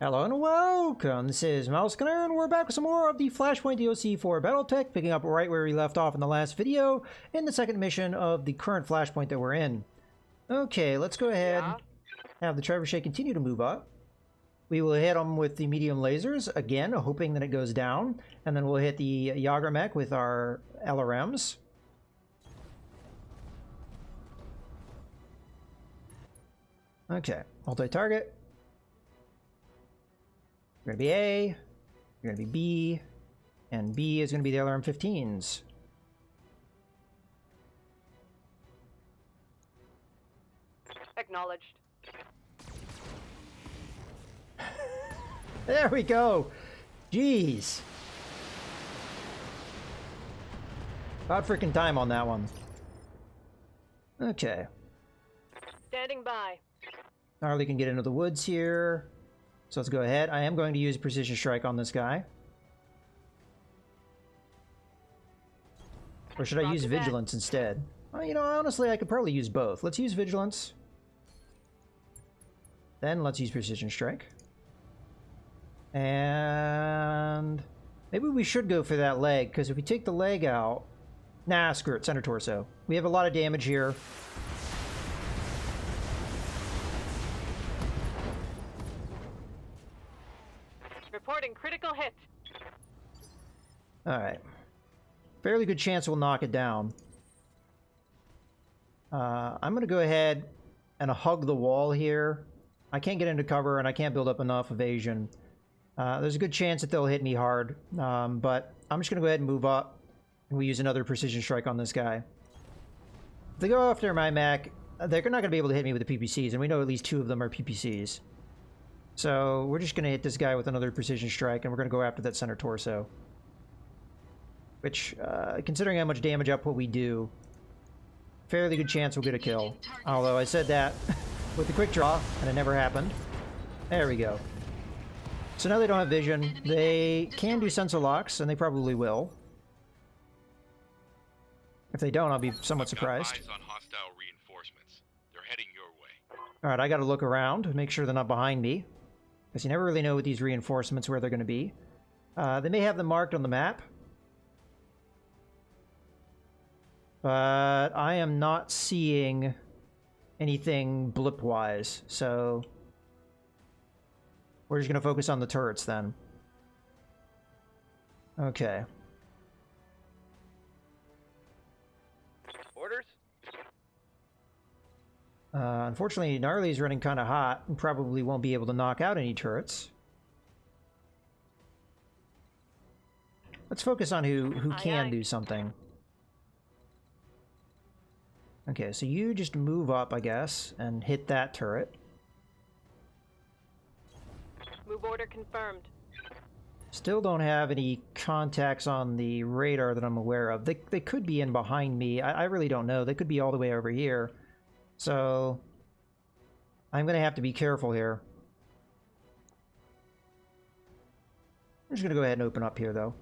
Hello and welcome, this is Mousegunner, and we're back with some more of the Flashpoint DLC for BattleTech, picking up right where we left off in the last video, in the second mission of the current Flashpoint that we're in. Okay, let's go ahead, have the trebuchet continue to move up. We will hit them with the medium lasers, again, hoping that it goes down, and then we'll hit the Yager mech with our LRMs. Okay, multi-target. You're going to be A, you're going to be B, and B is going to be the LRM-15s. Acknowledged. There we go! Jeez! About freaking time on that one. Okay. Standing by. Harley can get into the woods here. So let's go ahead. I am going to use Precision Strike on this guy. Or should I use Vigilance instead? Well, you know, honestly, I could probably use both. Let's use Vigilance. Then let's use Precision Strike. And maybe we should go for that leg, because if we take the leg out... Nah, screw it. Center torso. We have a lot of damage here. Reporting critical hit. Alright. Fairly good chance we'll knock it down. I'm going to go ahead and hug the wall here. I can't get into cover and I can't build up enough evasion. There's a good chance that they'll hit me hard, but I'm just going to go ahead and move up. And we use another Precision Strike on this guy. If they go after my mech, they're not going to be able to hit me with the PPCs, and we know at least 2 of them are PPCs. So we're just going to hit this guy with another Precision Strike, and we're going to go after that center torso. Which, considering how much damage output we do, fairly good chance we'll get a kill. Although I said that with the quick draw, and it never happened. There we go. So now they don't have vision. They can do sensor locks, and they probably will. If they don't, I'll be somewhat surprised. Eyes on hostile reinforcements. They're heading your way. Alright, I gotta look around, make sure they're not behind me. Because you never really know with these reinforcements where they're going to be. They may have them marked on the map. But I am not seeing anything blip-wise, so... we're just going to focus on the turrets then. Okay. Orders? Unfortunately, Gnarly's running kind of hot and probably won't be able to knock out any turrets. Let's focus on who can do something. Okay, so you just move up, I guess, and hit that turret. Move order confirmed. Still don't have any contacts on the radar that I'm aware of. They could be in behind me. I really don't know. They could be all the way over here. So, I'm going to have to be careful here. I'm just going to go ahead and open up here, though.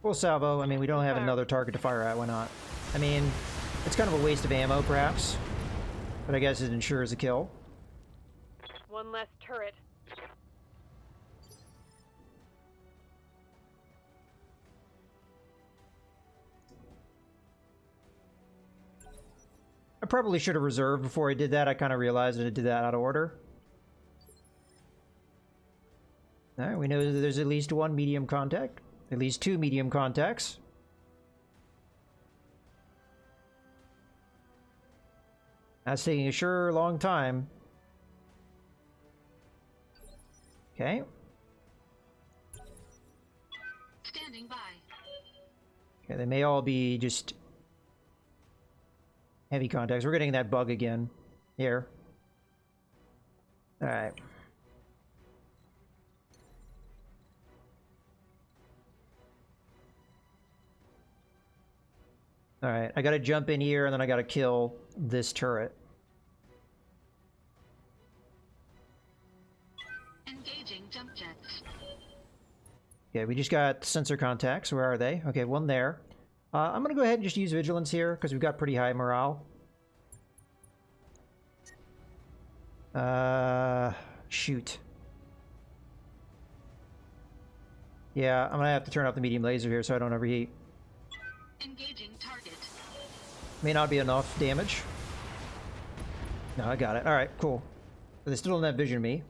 Full salvo. I mean, we don't have another target to fire at. Why not? I mean, it's kind of a waste of ammo, perhaps. But I guess it ensures a kill. One less turret. I probably should have reserved before I did that. I kind of realized that I did that out of order. Alright, we know that there's at least 1 medium contact. At least 2 medium contacts. That's taking a sure long time. Okay. Standing by. Okay, they may all be just heavy contacts. We're getting that bug again. Here. Alright. Alright, I gotta jump in here and then I gotta kill this turret. Engaging jump jets. Okay, we just got sensor contacts. Where are they? Okay, one there. I'm gonna go ahead and just use Vigilance here, because we've got pretty high morale. shoot. Yeah, I'm gonna have to turn off the medium laser here so I don't overheat. Engaging target. May not be enough damage. No, I got it. Alright, cool. But they still don't have vision of me.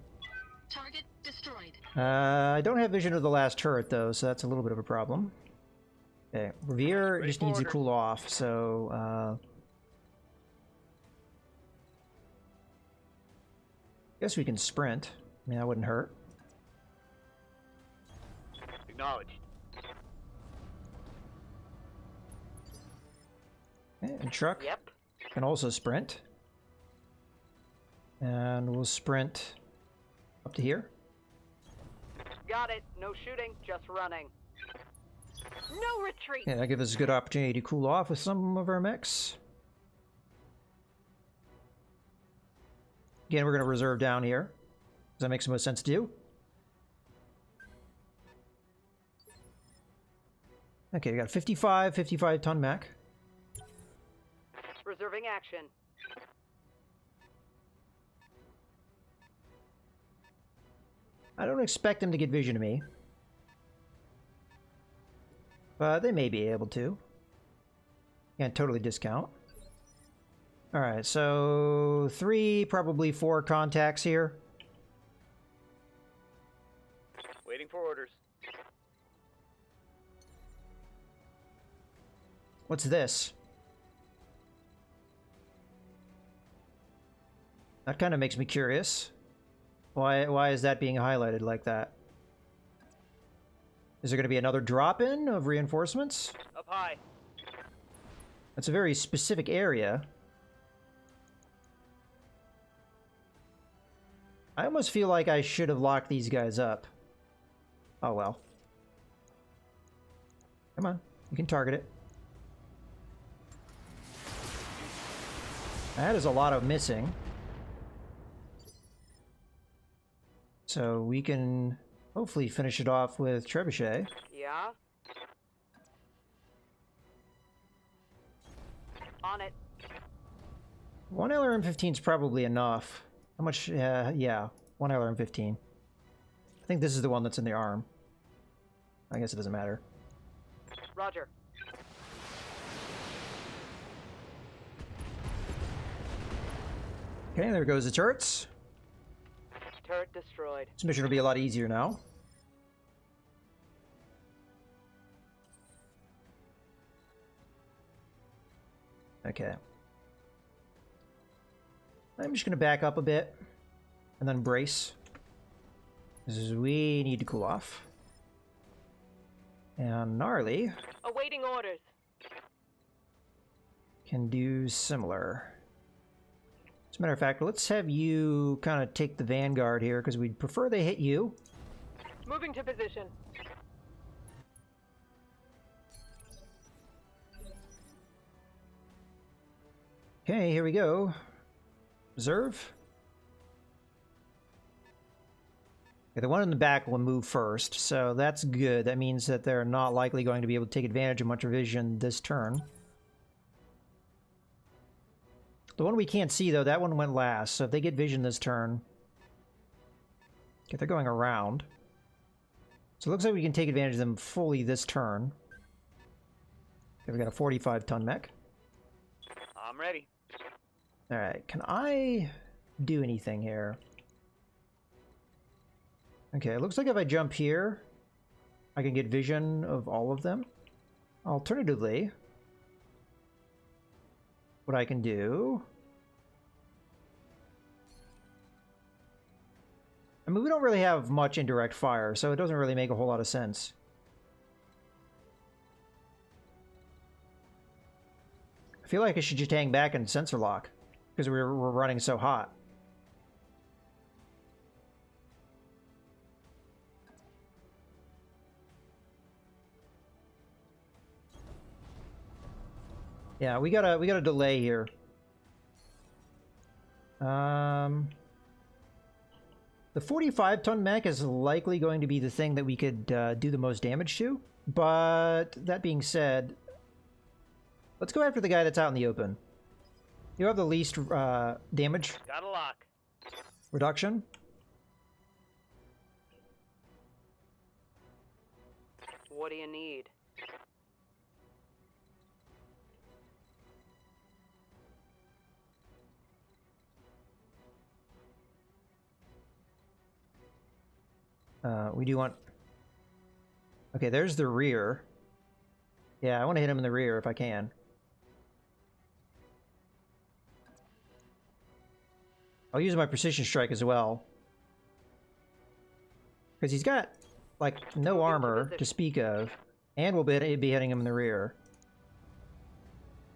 Target destroyed. I don't have vision of the last turret, though, so that's a little bit of a problem. Okay, Revere just needs to cool off, so... guess we can sprint. I mean, that wouldn't hurt. Acknowledged. Okay, and truck Yep. can also sprint. And we'll sprint up to here. Got it. No shooting, just running. No retreat. Yeah, that gives us a good opportunity to cool off with some of our mechs. Again, we're going to reserve down here. Does that make the most sense to do? Okay, we got 55 ton mech. Reserving action. I don't expect them to get vision of me. But they may be able to. Can't totally discount. Alright, so 3, probably 4 contacts here. Waiting for orders. What's this? That kind of makes me curious. Why is that being highlighted like that? Is there going to be another drop-in of reinforcements? Up high. That's a very specific area. I almost feel like I should have locked these guys up. Oh well. Come on, you can target it. That is a lot of missing. So we can hopefully finish it off with Trebuchet. Yeah. On it. One LRM-15 is probably enough. How much? Yeah, one LRM-15. I think this is the one that's in the arm. I guess it doesn't matter. Roger. Okay, there goes the turrets. Turret destroyed. This mission will be a lot easier now. Okay. I'm just going to back up a bit and then brace. This is we need to cool off. And Gnarly Awaiting orders. can do similar. As a matter of fact, let's have you kind of take the vanguard here because we'd prefer they hit you. Moving to position. Okay, here we go. Reserve. Okay, the one in the back will move first, so that's good. That means that they're not likely going to be able to take advantage of much vision this turn. The one we can't see, though, that one went last, so if they get vision this turn... Okay, they're going around. So it looks like we can take advantage of them fully this turn. Okay, we got a 45-ton mech. I'm ready. Alright, can I do anything here? Okay, it looks like if I jump here, I can get vision of all of them. Alternatively, what I can do... I mean, we don't really have much indirect fire, so it doesn't really make a whole lot of sense. I feel like I should just hang back and sensor lock, because we're running so hot. Yeah, we got a delay here. The 45-ton mech is likely going to be the thing that we could do the most damage to, but that being said, let's go after the guy that's out in the open. You have the least damage Got a lock. reduction. What do you need? We do want... Okay, there's the rear. Yeah, I want to hit him in the rear if I can. I'll use my precision strike as well. Because he's got, like, no armor to speak of. And we'll be hitting him in the rear.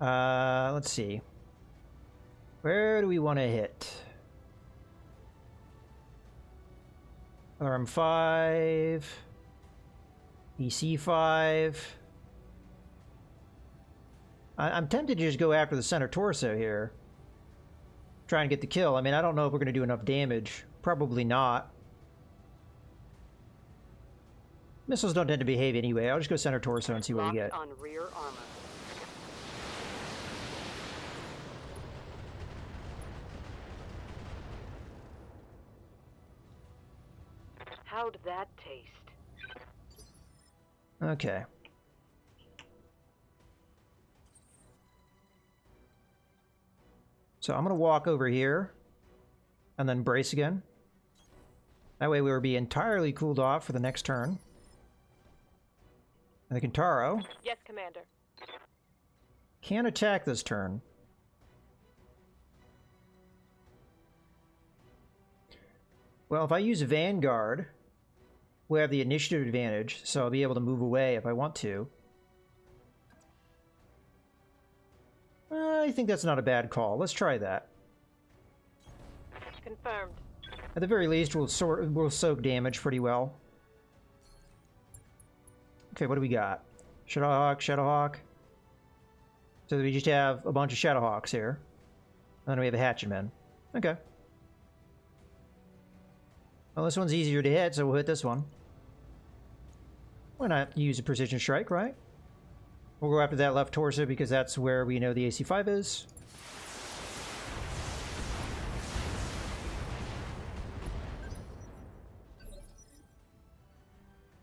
Let's see. Where do we want to hit? RM5. EC5. I'm tempted to just go after the center torso here. Try and get the kill. I mean, I don't know if we're going to do enough damage. Probably not. Missiles don't tend to behave anyway. I'll just go center torso and see what we get. On rear armor. How'd that taste? Okay. So I'm going to walk over here and then brace again. That way we will be entirely cooled off for the next turn. And the Kintaro Yes, Commander. can attack this turn. Well, if I use Vanguard, we have the initiative advantage, so I'll be able to move away if I want to. I think that's not a bad call. Let's try that. Confirmed. At the very least, we'll soak damage pretty well. Okay, what do we got? Shadowhawk, Shadowhawk. So we just have a bunch of Shadowhawks here. And then we have a Hatchetman. Okay. Well, this one's easier to hit, so we'll hit this one. Why not use a precision strike, right? We'll go after that left torso because that's where we know the AC5 is.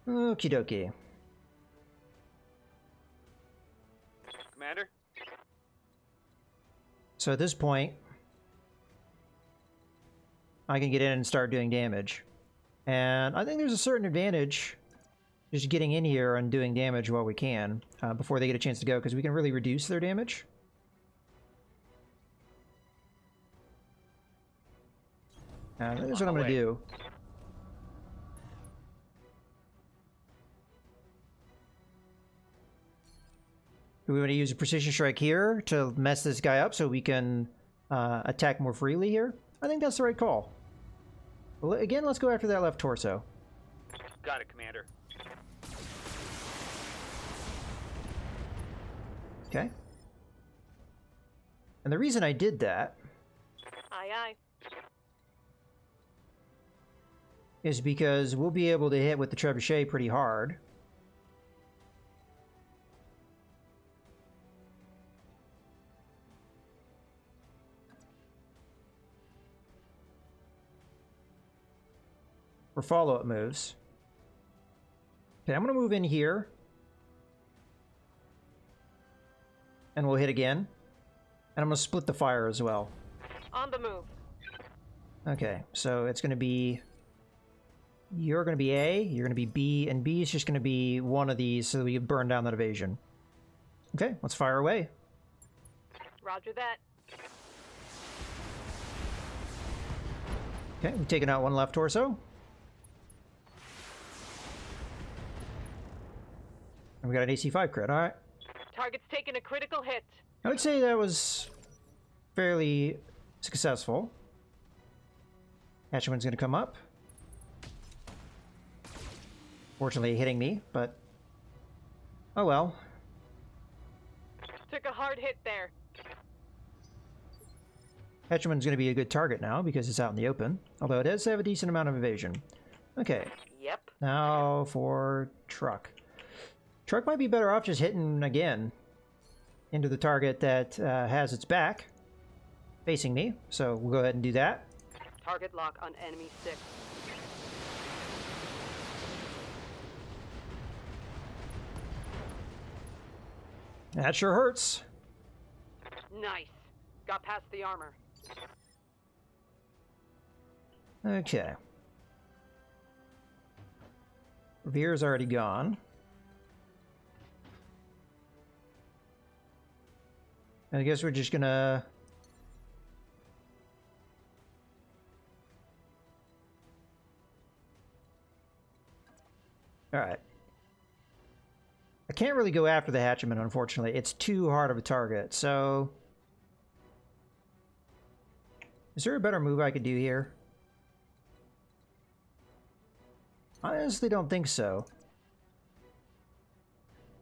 Okie dokie. Commander? So at this point, I can get in and start doing damage. And I think there's a certain advantage just getting in here and doing damage while we can, before they get a chance to go, because we can really reduce their damage. Here's what I'm going to do. Do we want to use a precision strike here to mess this guy up so we can attack more freely here? I think that's the right call. Well, again, let's go after that left torso. Got it, Commander. Okay. And the reason I did that Aye, aye. is because we'll be able to hit with the trebuchet pretty hard. For follow-up moves. Okay, I'm going to move in here. And we'll hit again. And I'm going to split the fire as well. On the move. Okay, so it's going to be... You're going to be A, you're going to be B, and B is just going to be one of these so that we can burn down that evasion. Okay, let's fire away. Roger that. Okay, we've taken out one left torso. And we got an AC5 crit, alright. Target's taken a critical hit. I would say that was fairly successful. Hatchman's gonna come up. Fortunately hitting me, but... Oh well. Took a hard hit there. Hatchman's gonna be a good target now because it's out in the open. Although it does have a decent amount of evasion. Okay, Yep. now for Truck. Truck might be better off just hitting again into the target that has its back facing me. So we'll go ahead and do that. Target lock on enemy 6. That sure hurts. Nice. Got past the armor. Okay. Revere's already gone. I guess we're just gonna... Alright. I can't really go after the Hatchman, unfortunately. It's too hard of a target, so... Is there a better move I could do here? I honestly don't think so.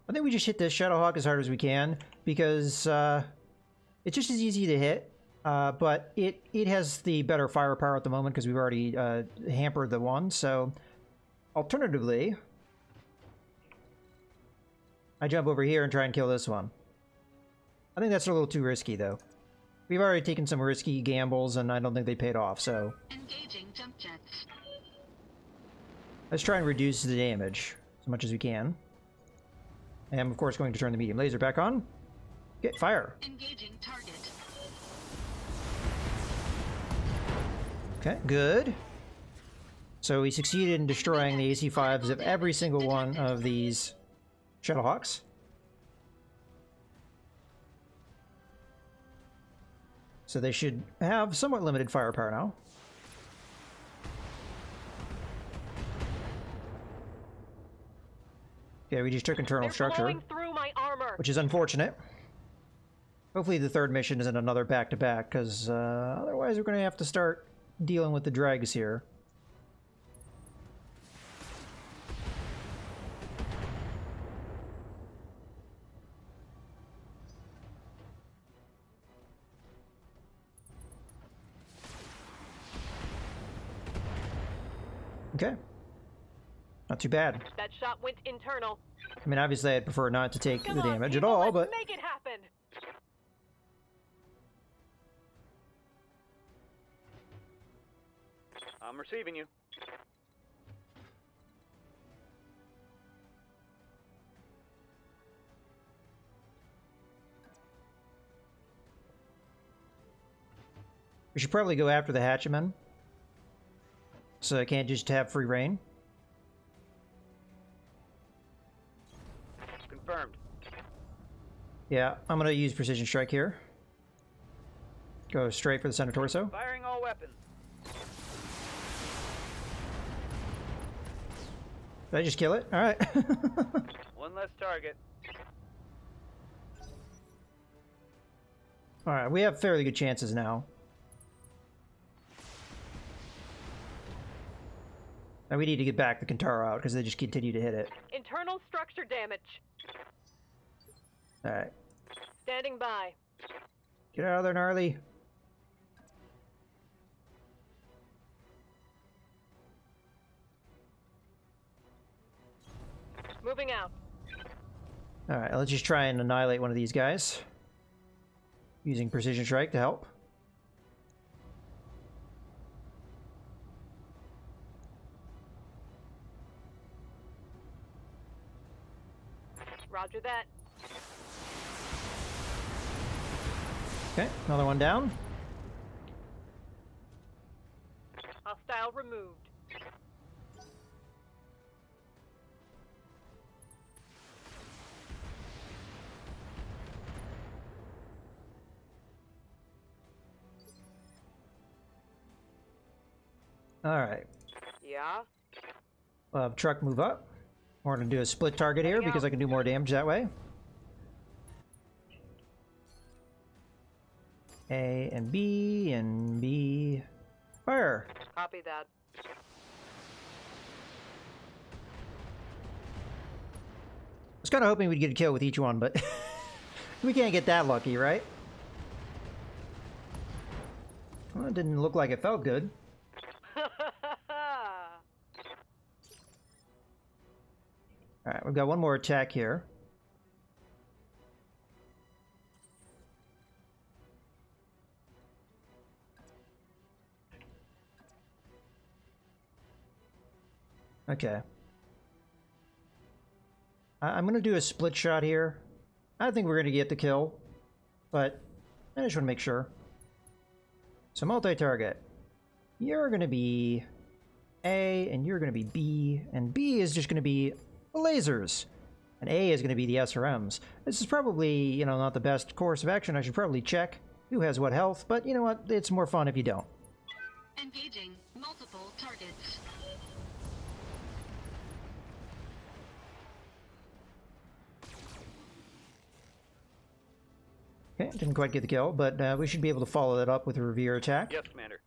I think we just hit this Shadowhawk as hard as we can, because it's just as easy to hit, but it has the better firepower at the moment because we've already hampered the one, so alternatively, I jump over here and try and kill this one. I think that's a little too risky, though. We've already taken some risky gambles, and I don't think they paid off, so... Engaging jump jets. Let's try and reduce the damage as much as we can. And I'm, of course, going to turn the medium laser back on. Get fire. Engaging target. Okay, good. So we succeeded in destroying the AC-5s of every single one of these Shadowhawks. So they should have somewhat limited firepower now. Okay, we just took internal structure, Blowing through my armor. which is unfortunate. Hopefully the third mission isn't another back-to-back, because otherwise we're going to have to start dealing with the dregs here. Okay. Not too bad. That shot went internal. I mean, obviously I'd prefer not to take Come the on, damage at people, all, let's but... make it happen. I'm receiving you. We should probably go after the Hatchaman, so I can't just have free reign. Confirmed. Yeah, I'm going to use Precision Strike here. Go straight for the center torso. Firing all weapons. Did I just kill it? Alright. One less target. Alright, we have fairly good chances now. Now we need to get back the Kintaro out, because they just continue to hit it. Internal structure damage. Alright. Standing by. Get out of there, Gnarly. Moving out. Alright, let's just try and annihilate one of these guys. Using Precision Strike to help. Roger that. Okay, another one down. Hostile removed. Alright. Yeah? We'll have truck move up. We're going to do a split target here because I can do more damage that way. A and B. Fire! Copy that. I was kind of hoping we'd get a kill with each one, but we can't get that lucky, right? Well, it didn't look like it felt good. Alright, we've got one more attack here. Okay. I'm going to do a split shot here. I think we're going to get the kill, but I just want to make sure. So multi-target. You're going to be A, and you're going to be B, and B is just going to be lasers. And A is going to be the SRMs. This is probably, you know, not the best course of action. I should probably check who has what health, but you know what? It's more fun if you don't. Engaging multiple targets. Okay, didn't quite get the kill, but we should be able to follow that up with a Revere attack. Yes, Commander.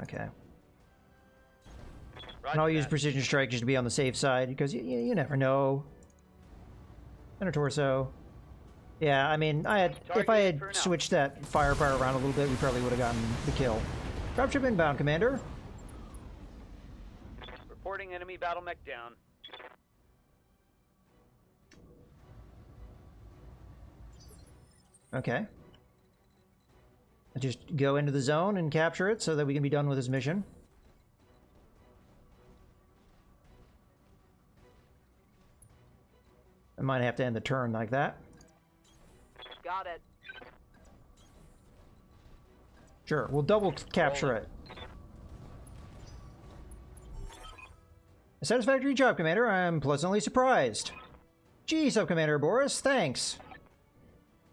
Okay. Roger And I'll use that. Precision Strike just to be on the safe side, because you never know. And a torso. Yeah, I mean, if I had switched that firepower around a little bit, we probably would have gotten the kill. Dropship inbound, Commander. Reporting enemy battle mech down. Okay. Just go into the zone and capture it so that we can be done with this mission. I might have to end the turn like that. Got it. Sure, we'll double capture it. A satisfactory job, Commander. I'm pleasantly surprised. Gee, Sub-Commander Boris, thanks.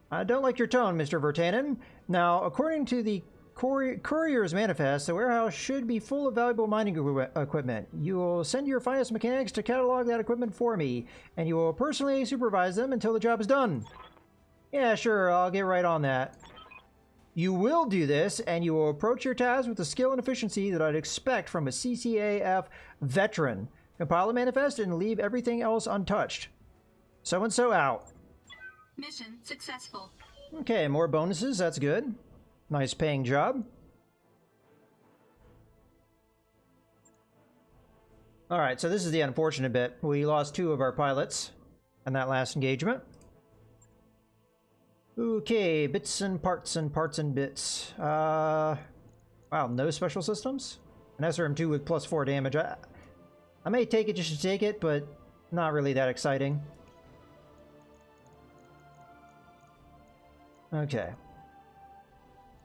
I don't like your tone, Mr. Vertanen. Now, according to the Courier's Manifest, the warehouse should be full of valuable mining equipment. You will send your finest mechanics to catalog that equipment for me, and you will personally supervise them until the job is done. Yeah, sure, I'll get right on that. You will do this, and you will approach your task with the skill and efficiency that I'd expect from a CCAF veteran. Compile the manifest and leave everything else untouched. So-and-so out. Mission successful. Okay, more bonuses, that's good. Nice paying job. Alright, so this is the unfortunate bit. We lost 2 of our pilots in that last engagement. Okay, bits and parts and parts and bits. Wow, no special systems? An SRM-2 with +4 damage. I may take it just to take it, but not really that exciting. Okay.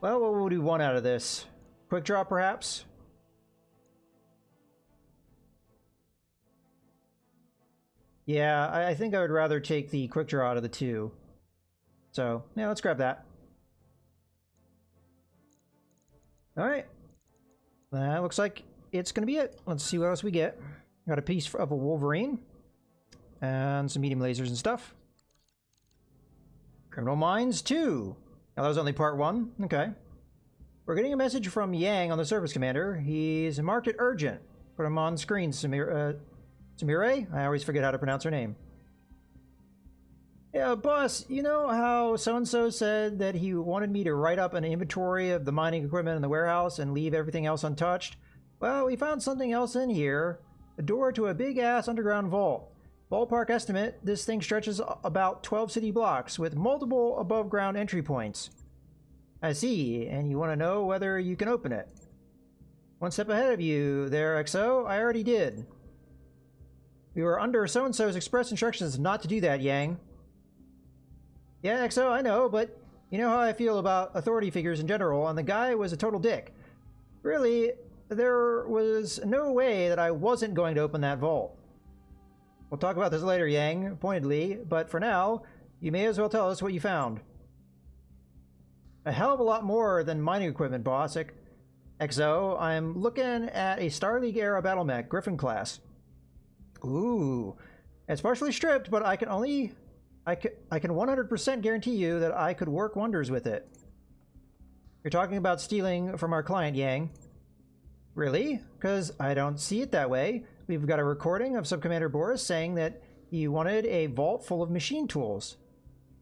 Well, what would we want out of this? Quick draw, perhaps? Yeah, I think I would rather take the quick draw out of the 2. So, yeah, let's grab that. Alright. That looks like it's going to be it. Let's see what else we get. Got a piece of a Wolverine. And some medium lasers and stuff. Criminal Minds 2. Now, that was only part 1. Okay. We're getting a message from Yang on the Service Commander. He's marked it urgent. Put him on screen, Samire? I always forget how to pronounce her name. Yeah, boss, you know how so-and-so said that he wanted me to write up an inventory of the mining equipment in the warehouse and leave everything else untouched? Well, we found something else in here. A door to a big-ass underground vault. Ballpark estimate, this thing stretches about 12 city blocks with multiple above-ground entry points. I see, and you want to know whether you can open it. One step ahead of you there, XO. I already did. We were under so-and-so's express instructions not to do that, Yang. Yeah, XO, I know, but you know how I feel about authority figures in general, and the guy was a total dick. Really, there was no way that I wasn't going to open that vault. We'll talk about this later, Yang, pointedly, but for now, you may as well tell us what you found. A hell of a lot more than mining equipment, boss. XO, I'm looking at a Star League-era battle mech, Griffin class. Ooh. It's partially stripped, but I can 100% guarantee you that I could work wonders with it. You're talking about stealing from our client, Yang. Really? Because I don't see it that way. We've got a recording of Sub-Commander Boris saying that he wanted a vault full of machine tools.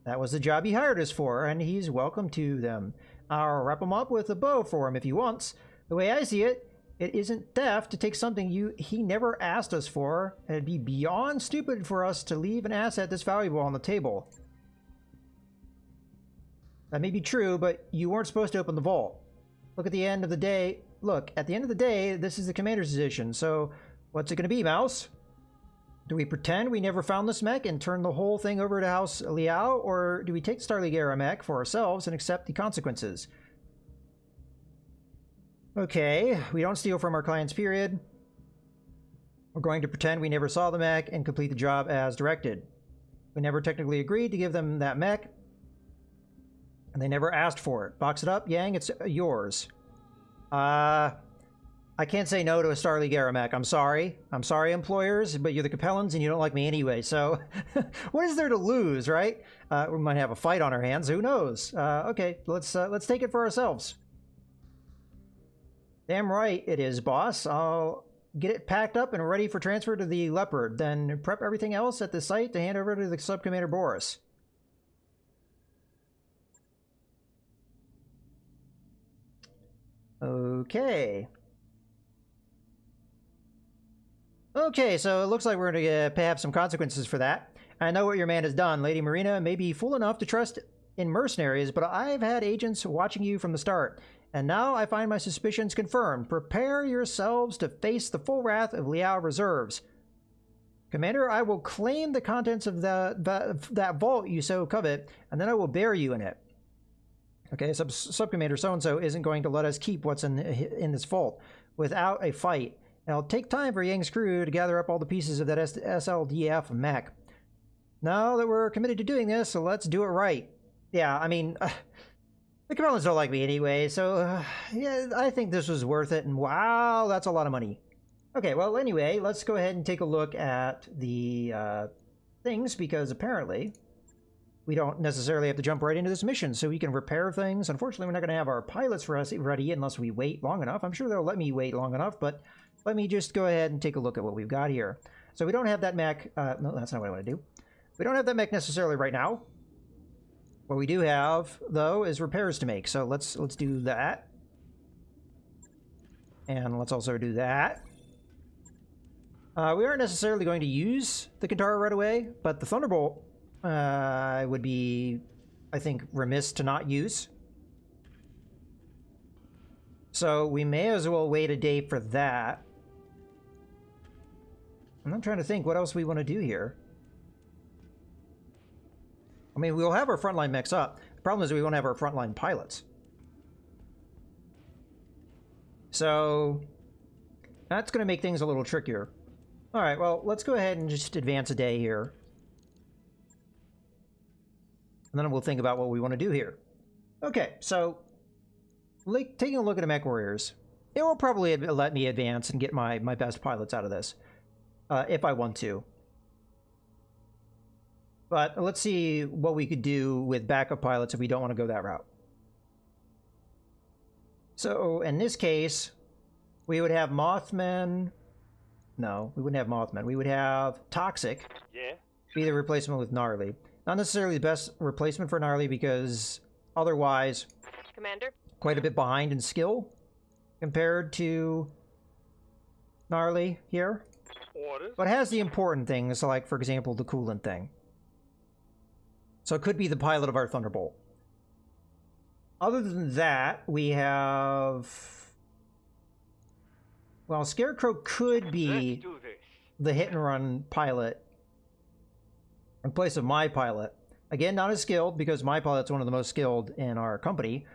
That was the job he hired us for, and he's welcome to them. I'll wrap him up with a bow for him if he wants. The way I see it, it isn't theft to take something he never asked us for, and it'd be beyond stupid for us to leave an asset this valuable on the table. That may be true, but you weren't supposed to open the vault. At the end of the day, this is the commander's decision, so what's it going to be, Mouse? Do we pretend we never found this mech and turn the whole thing over to House Liao, or do we take the Starleague era mech for ourselves and accept the consequences? Okay, we don't steal from our clients, period. We're going to pretend we never saw the mech and complete the job as directed. We never technically agreed to give them that mech, and they never asked for it. Box it up, Yang, it's yours. I can't say no to a Starleague era mech. I'm sorry. I'm sorry, employers, but you're the Capellans and you don't like me anyway, so what is there to lose, right? We might have a fight on our hands. Who knows? Okay, let's take it for ourselves. Damn right it is, boss. I'll get it packed up and ready for transfer to the Leopard, then prep everything else at the site to hand over to the Sub-Commander Boris. Okay. Okay, so it looks like we're going to have some consequences for that. I know what your man has done. Lady Marina may be fool enough to trust in mercenaries, but I've had agents watching you from the start. And now I find my suspicions confirmed. Prepare yourselves to face the full wrath of Liao reserves. Commander, I will claim the contents of that vault you so covet, and then I will bury you in it. Okay, Sub-Commander so-and-so isn't going to let us keep what's in this vault without a fight. It'll take time for Yang's crew to gather up all the pieces of that SLDF mech. Now that we're committed to doing this, so let's do it right. Yeah, I mean, the Capellans don't like me anyway, so yeah, I think this was worth it, and wow, that's a lot of money. Okay, well, anyway, let's go ahead and take a look at the things, because apparently we don't necessarily have to jump right into this mission, so we can repair things. Unfortunately, we're not going to have our pilots ready unless we wait long enough. I'm sure they'll let me wait long enough, but let me just go ahead and take a look at what we've got here. So we don't have that mech. No, that's not what I want to do. We don't have that mech necessarily right now. What we do have, though, is repairs to make. So let's do that. And let's also do that. We aren't necessarily going to use the Kintara right away, but the Thunderbolt would be, I think, remiss to not use. So we may as well wait a day for that. I'm trying to think what else we want to do here. I mean, we'll have our frontline mechs up. The problem is we won't have our frontline pilots. So that's going to make things a little trickier. All right, well, let's go ahead and just advance a day here. And then we'll think about what we want to do here. Okay, so taking a look at the mech warriors, it will probably let me advance and get my best pilots out of this. If I want to. But let's see what we could do with backup pilots if we don't want to go that route. So in this case, we would have Mothmen. No, we wouldn't have Mothmen. We would have Toxic. Yeah? Be the replacement with Gnarly. Not necessarily the best replacement for Gnarly because otherwise, Commander? Quite a bit behind in skill compared to Gnarly here. Orders? But has the important things, like, for example, the coolant thing. So it could be the pilot of our Thunderbolt. Other than that, we have... Well, Scarecrow could be the hit-and-run pilot in place of my pilot. Again, not as skilled, because my pilot's one of the most skilled in our company.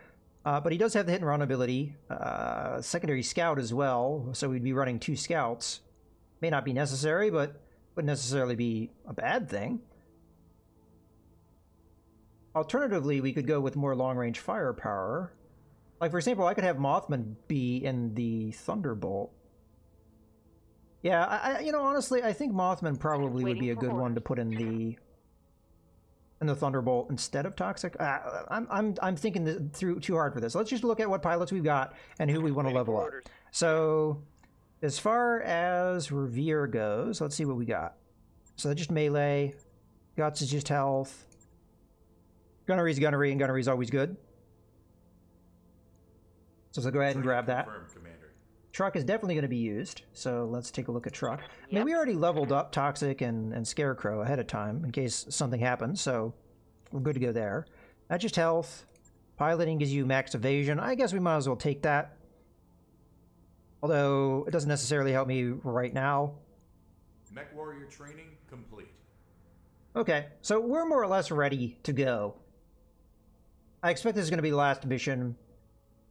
But he does have the hit-and-run ability. Secondary scout as well, so we'd be running 2 scouts. May not be necessary, but wouldn't necessarily be a bad thing. Alternatively, we could go with more long-range firepower. Like, for example, I could have Mothman be in the Thunderbolt. Yeah, you know, honestly, I think Mothman probably would be a good one to put in the Thunderbolt instead of Toxic. I'm thinking through too hard for this. Let's just look at what pilots we've got and who we want to level up. So, as far as Revere goes, let's see what we got. So that's just melee. Guts is just health. Gunnery's gunnery, and gunnery's always good. So go ahead and grab that. Truck is definitely going to be used, so let's take a look at Truck. I mean, we already leveled up Toxic and Scarecrow ahead of time in case something happens, so we're good to go there. That's just health. Piloting gives you max evasion. I guess we might as well take that. Although, it doesn't necessarily help me right now. Mech warrior training complete. Okay, so we're more or less ready to go. I expect this is going to be the last mission.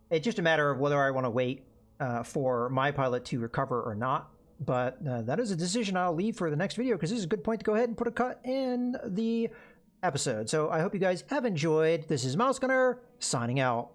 It's just a matter of whether I want to wait for my pilot to recover or not. But that is a decision I'll leave for the next video, because this is a good point to go ahead and put a cut in the episode. So I hope you guys have enjoyed. This is Mouse Gunner, signing out.